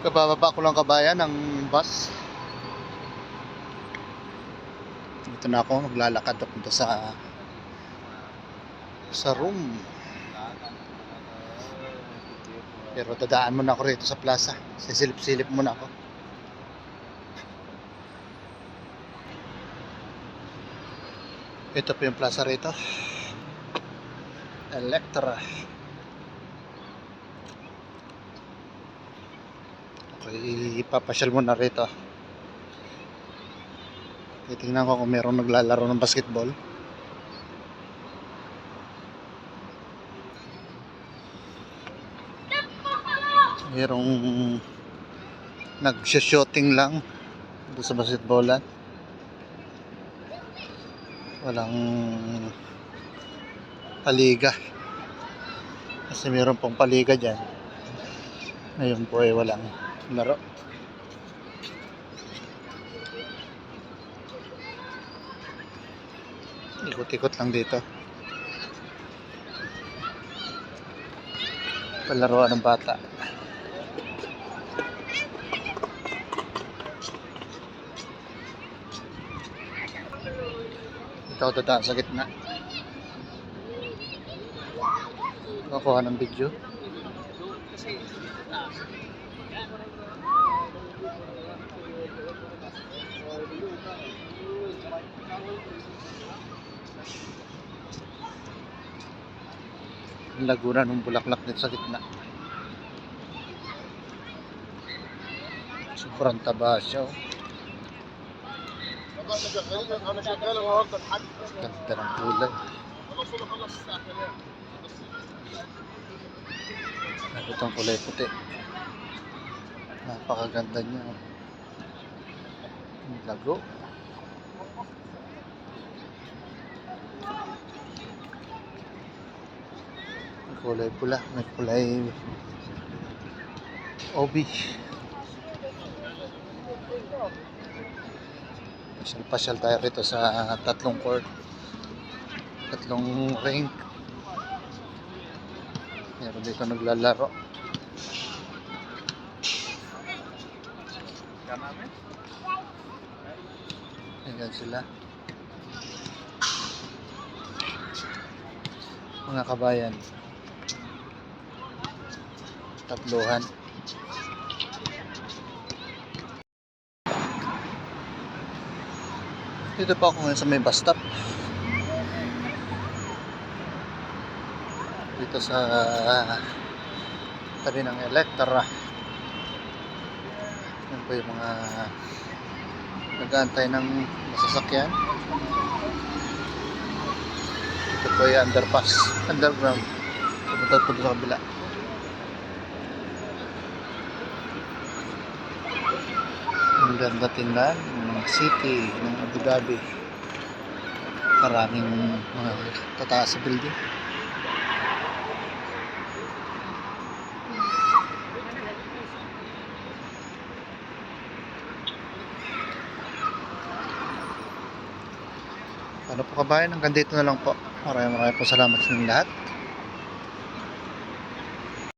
Kabababa ko lang kabayan ng bus. Dito na ako, maglalakad papunta sa room. Pero dadaan muna ako rito sa plaza. Sisilip-silip muna ako. Ito po yung plaza rito. Electra. Okay, ipapasyal muna rito. Titingnan ko kung meron naglalaro ng basketball. Merong nag-shooting lang doon sa basketballan. Walang paliga. Kasi meron pong paliga dyan. Ngayon po ay walang laro. Ikot-ikot lang dito. Palaruan ng bata. Ito ako dadaan sa gitna. Nakuha ng video. Ang laguna ng bulaklak dito sa gitna. Sobrang taba siya. Ganda ng kulay. Itong kulay puti. Napakaganda niya. Ang lago. May kulay pula. May kulay obi. Pasyal tayo rito sa tatlong court. Tatlong ring. Meron dito naglalaro. Ayan sila. Mga kabayan. Tatluhan. Dito pa ako ngayon sa may bus stop. Dito sa tabi ng Electra. Yan po yung mga nag-aantay ng masasakyan. Ito po yung underpass, underground. Pupunta po sa kabila. Ang ganda tingnan ng city ng Abu Dhabi. Maraming mga tataas sa building. Ano po kabayan, hanggang dito na lang po. Maraming po salamat sa inyong lahat.